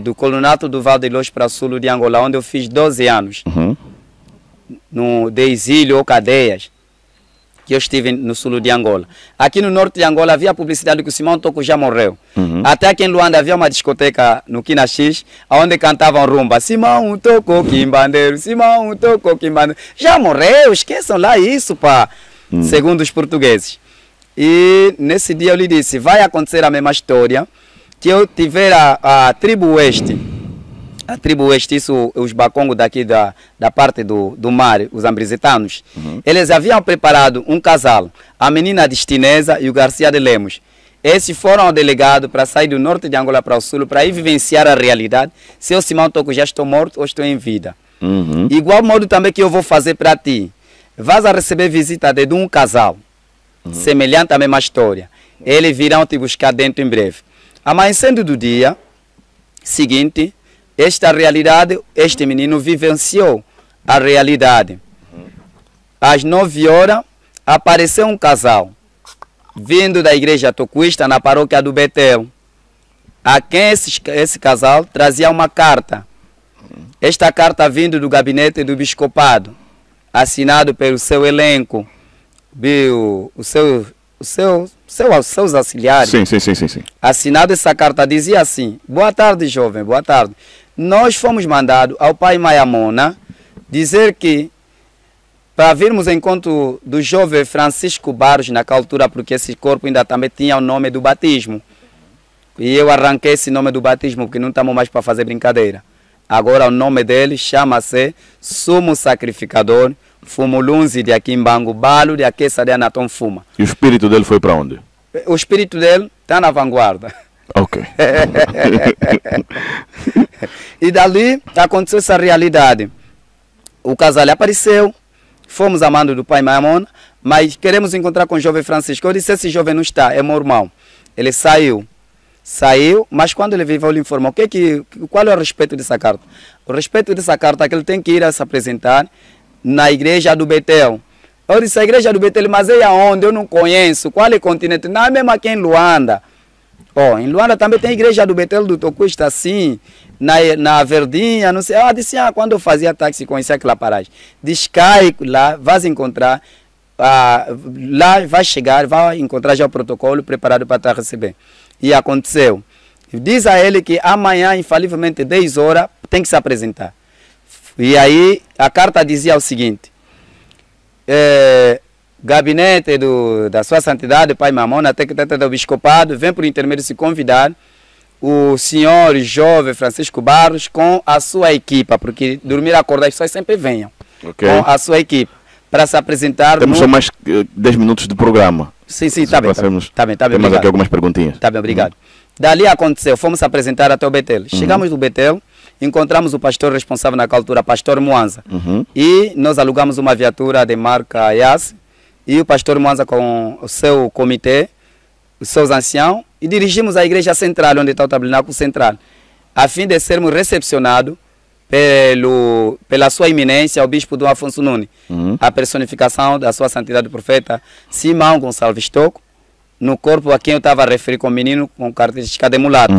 do colonato do Val de Luz para o sul de Angola, onde eu fiz 12 anos de exílio ou cadeias, que eu estive no sul de Angola. Aqui no norte de Angola havia a publicidade que o Simão Toco já morreu. Até aqui em Luanda havia uma discoteca no Quina X, onde cantavam rumba. Simão Toco Quimbandeiro, Simão Toco Quimbandeiro. Já morreu, esqueçam lá isso, pá, segundo os portugueses. E nesse dia eu lhe disse, vai acontecer a mesma história, que eu tiver a tribo Oeste. A tribo Oeste, isso, os bacongos daqui da parte do mar, os ambrizetanos, eles haviam preparado um casal, a menina Destinesa e o Garcia de Lemos. Esses foram ao delegado para sair do norte de Angola para o sul, para ir vivenciar a realidade, se eu Simão Toco já estou morto ou estou em vida. Igual modo também que eu vou fazer para ti. Vas a receber visita de um casal, semelhante à mesma história. Eles virão te buscar dentro em breve. Amanhecendo do dia seguinte, esta realidade, este menino vivenciou a realidade. Às 9 horas, apareceu um casal, vindo da igreja tocuista na paróquia do Betel, a quem esse casal trazia uma carta. Esta carta vindo do gabinete do bispado, assinado pelo seu elenco, seus auxiliares. Sim. Assinado essa carta, dizia assim: boa tarde, jovem, boa tarde. Nós fomos mandados ao pai Mayamona dizer que para virmos ao encontro do jovem Francisco Barros naquela altura, porque esse corpo ainda também tinha o nome do batismo. E eu arranquei esse nome do batismo, porque não estamos mais para fazer brincadeira. Agora o nome dele chama-se Sumo Sacrificador Fumulunzi de Aquimbango Balo de Aqueça de Anatom Fuma. E o espírito dele foi para onde? O espírito dele está na vanguarda. Ok. E dali aconteceu essa realidade. O casal apareceu, fomos a mando do pai Mayamona, mas queremos encontrar com o jovem Francisco. Eu disse: esse jovem não está, é meu irmão. Ele saiu, mas quando ele veio, eu lhe informou qual é o respeito dessa carta. O respeito dessa carta é que ele tem que ir a se apresentar na igreja do Betel. Eu disse: a igreja do Betel, mas é aonde? Eu não conheço. Qual é o continente? Não, é mesmo aqui em Luanda. Em Luanda também tem a igreja do Betel do Tocuista, assim, na Verdinha, não sei. Disse: quando eu fazia táxi, conhecia aquela paragem. Diz: cai lá, vais encontrar, lá vai chegar, vai encontrar já o protocolo preparado para te receber. E aconteceu. Diz a ele que amanhã, infalivelmente, 10 horas, tem que se apresentar. E aí a carta dizia o seguinte: gabinete da sua santidade, pai Mayamona, até que do bispado, vem por intermédio se convidar o senhor jovem Francisco Barros com a sua equipa, porque dormir e acordar as pessoas sempre venham, com a sua equipe, para se apresentar. Temos só mais 10 minutos de programa. Sim, está bem. Tá bem, temos aqui algumas perguntinhas. Tá bem, obrigado. Dali aconteceu, fomos se apresentar até o Betel. Chegamos no Betel, encontramos o pastor responsável naquela altura, pastor Mwanza. E nós alugamos uma viatura de marca Yas, e o pastor Mwanza com o seu comitê, os seus anciãos, e dirigimos à igreja central, onde está o tabernáculo central, a fim de sermos recepcionados pela sua eminência, o bispo do Afonso Nunes, a personificação da sua santidade profeta Simão Gonçalves Toco, no corpo a quem eu estava a referir com o menino com característica de mulato.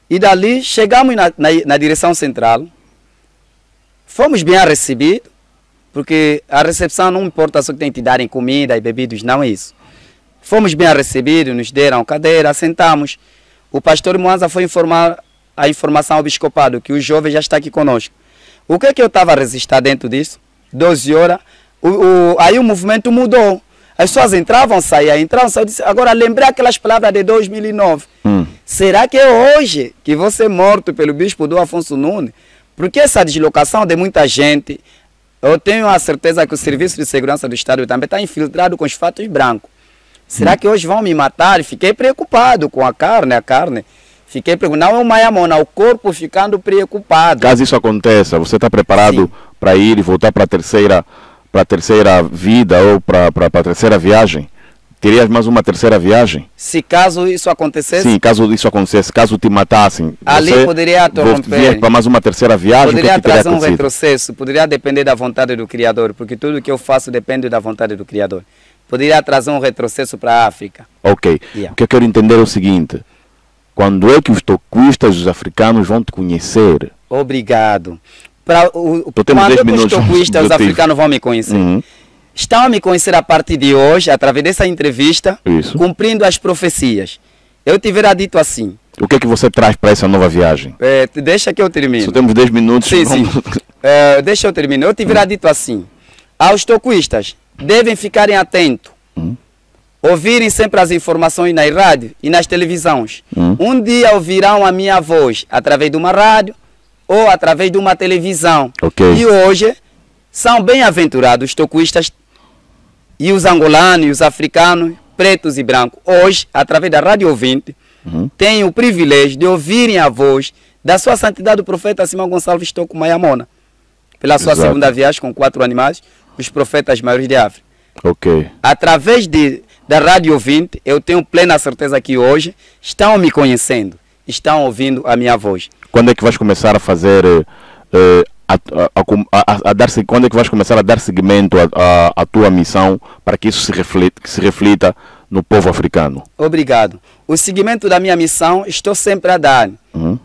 E dali chegamos na direção central, fomos bem recebidos, porque a recepção não importa só que tem que te darem comida e bebidas, não é isso. Fomos bem recebidos, nos deram cadeira, sentamos. O pastor Mwanza foi informar a informação ao bispado que o jovem já está aqui conosco. O que é que eu estava a resistir dentro disso? 12 horas, aí o movimento mudou. As pessoas entravam, saíam. Agora lembrei aquelas palavras de 2009. Será que é hoje que vou ser morto pelo bispo do Afonso Nunes? Porque essa deslocação de muita gente, eu tenho a certeza que o Serviço de Segurança do Estado também está infiltrado com os fatos brancos. Será que hoje vão me matar? Fiquei preocupado com a carne. Fiquei preocupado. Não é o Mayamona, o corpo ficando preocupado. Caso isso aconteça, você está preparado para ir e voltar para a terceira vida ou para a terceira viagem? Terias mais uma terceira viagem? Se caso isso acontecesse? Sim, caso isso acontecesse, caso te matassem, ali você poderia interromper. Para mais uma terceira viagem? Poderia trazer um retrocesso, poderia depender da vontade do Criador, porque tudo que eu faço depende da vontade do Criador. Poderia trazer um retrocesso para a África. Ok. O que eu quero entender é o seguinte: quando é que os tocuistas, os africanos, vão te conhecer? Obrigado. Quando é que os tocuistas, os africanos vão me conhecer? Estão a me conhecer a partir de hoje, através dessa entrevista, cumprindo as profecias. Eu tivera dito assim. O que é que você traz para essa nova viagem? Deixa que eu termine. Só temos 10 minutos. Sim. Deixa eu terminar. Eu tivera dito assim. Aos tocuistas, devem ficarem atentos. Ouvirem sempre as informações na rádio e nas televisões. Um dia ouvirão a minha voz através de uma rádio ou através de uma televisão. E hoje são bem-aventurados os tocuistas e os angolanos e os africanos, pretos e brancos. Hoje, através da Rádio Ouvinte, têm o privilégio de ouvirem a voz da sua santidade o profeta Simão Gonçalves Toco Mayamona. pela sua Exato. segunda viagem com 4 animais, os profetas maiores de África. Ok. Através da Rádio 20, eu tenho plena certeza que hoje estão me conhecendo, estão ouvindo a minha voz. Quando é que vais começar a fazer quando é que vais começar a dar seguimento à tua missão para que isso se reflita no povo africano? Obrigado. O seguimento da minha missão estou sempre a dar,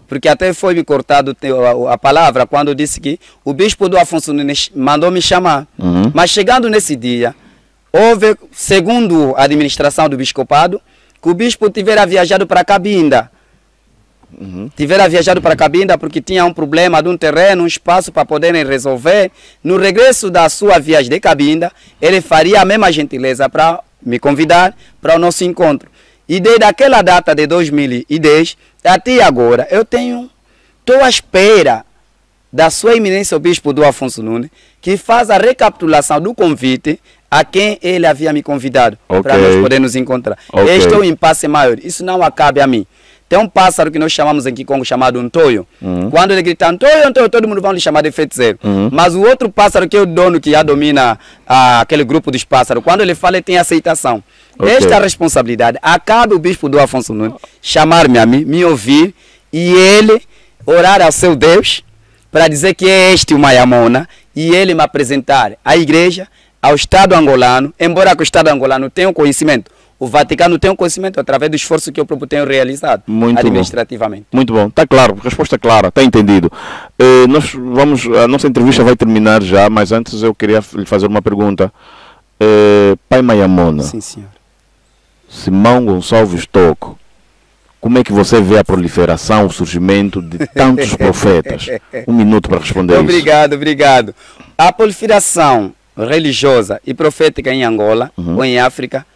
porque até foi me cortado a palavra quando eu disse que o bispo do Afonso Nunes mandou me chamar. Mas chegando nesse dia, houve, segundo a administração do bispado, que o bispo tivera viajado para Cabinda. Tivera viajado para Cabinda porque tinha um problema de um terreno, um espaço para poderem resolver. No regresso da sua viagem de Cabinda, ele faria a mesma gentileza para me convidar para o nosso encontro. E desde aquela data de 2010 até agora, estou à espera da sua eminência o bispo do Afonso Nunes, que faz a recapitulação do convite a quem ele havia me convidado para nós poder nos encontrar. Este é o impasse maior, isso não cabe a mim. Tem um pássaro que nós chamamos em Kikongo chamado Ntoyo. Quando ele grita Ntoyo, Ntoyo, todo mundo vai lhe chamar de feiticeiro. Mas o outro pássaro que é o dono que já domina aquele grupo dos pássaros, quando ele fala, ele tem aceitação. Esta responsabilidade, acabe o bispo do Afonso Nunes chamar-me a mim, me ouvir e ele orar ao seu Deus para dizer que é este o Mayamona e ele me apresentar à igreja, ao Estado angolano, embora que o Estado angolano tenha um conhecimento. O Vaticano tem um conhecimento através do esforço que eu próprio tenho realizado administrativamente. Muito bom, está claro, resposta clara, está entendido. A nossa entrevista vai terminar já, mas antes eu queria lhe fazer uma pergunta. Pai Mayamona, Sim, senhor. Simão Gonçalves Toco, como é que você vê a proliferação, o surgimento de tantos profetas? Um minuto para responder Obrigado, obrigado. A proliferação religiosa e profética em Angola ou em África,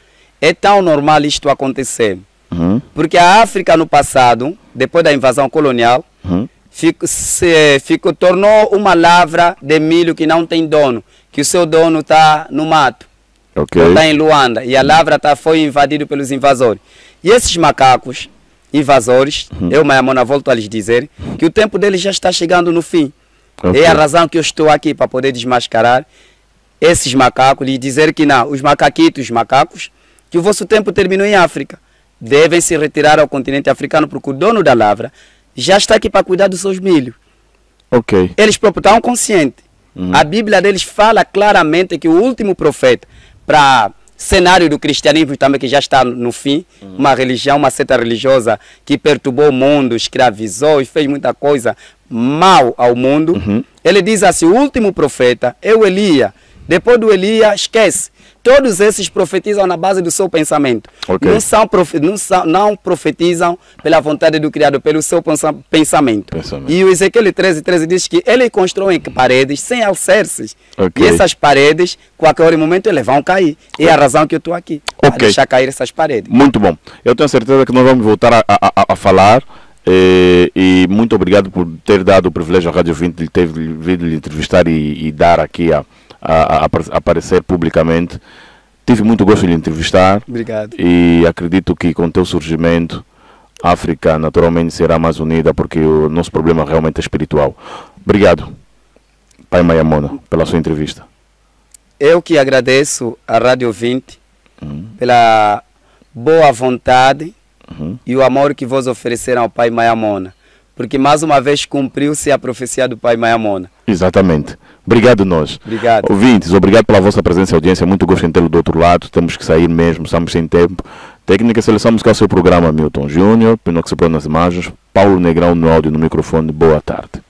é tão normal isto acontecer. Porque a África no passado, depois da invasão colonial, tornou uma lavra de milho que não tem dono, que o seu dono está no mato, está em Luanda, e a lavra foi invadida pelos invasores. E esses macacos invasores, eu, Mayamona, volto a lhes dizer que o tempo deles já está chegando no fim. É a razão que eu estou aqui para poder desmascarar esses macacos e dizer que não, os macaquitos, macacos, que o vosso tempo terminou em África. Devem se retirar ao continente africano porque o dono da lavra já está aqui para cuidar dos seus milhos. Eles próprios estão conscientes. A Bíblia deles fala claramente que o último profeta, para cenário do cristianismo também, que já está no fim, uma religião, uma seta religiosa que perturbou o mundo, escravizou e fez muita coisa mal ao mundo. Ele diz assim, o último profeta é o Elias. Depois do Elias, esquece. Todos esses profetizam na base do seu pensamento. Não profetizam pela vontade do Criador, pelo seu pensamento. E o Ezequiel 13:13 diz que ele constrói paredes sem alicerces. E essas paredes, qualquer momento, eles vão cair. E é a razão que eu estou aqui, para deixar cair essas paredes. Muito bom. Eu tenho certeza que nós vamos voltar a falar. E muito obrigado por ter dado o privilégio à Rádio 20 de ter vindo lhe entrevistar e dar aqui a aparecer publicamente. Tive muito gosto de lhe entrevistar. Obrigado. E acredito que com o teu surgimento a África naturalmente será mais unida, porque o nosso problema realmente é espiritual. Obrigado, Pai Mayamona, pela sua entrevista. Eu que agradeço à Rádio 20 pela boa vontade e o amor que vos ofereceram ao Pai Mayamona, porque mais uma vez cumpriu-se a profecia do Pai Mayamona. Exatamente. Obrigado nós. Obrigado. Ouvintes, obrigado pela vossa presença e audiência. Muito gosto em tê-lo do outro lado. Temos que sair mesmo, estamos sem tempo. Técnica Seleção Musical, seu programa, Milton Júnior, Pinoxo nas imagens, Paulo Negrão no áudio, no microfone. Boa tarde.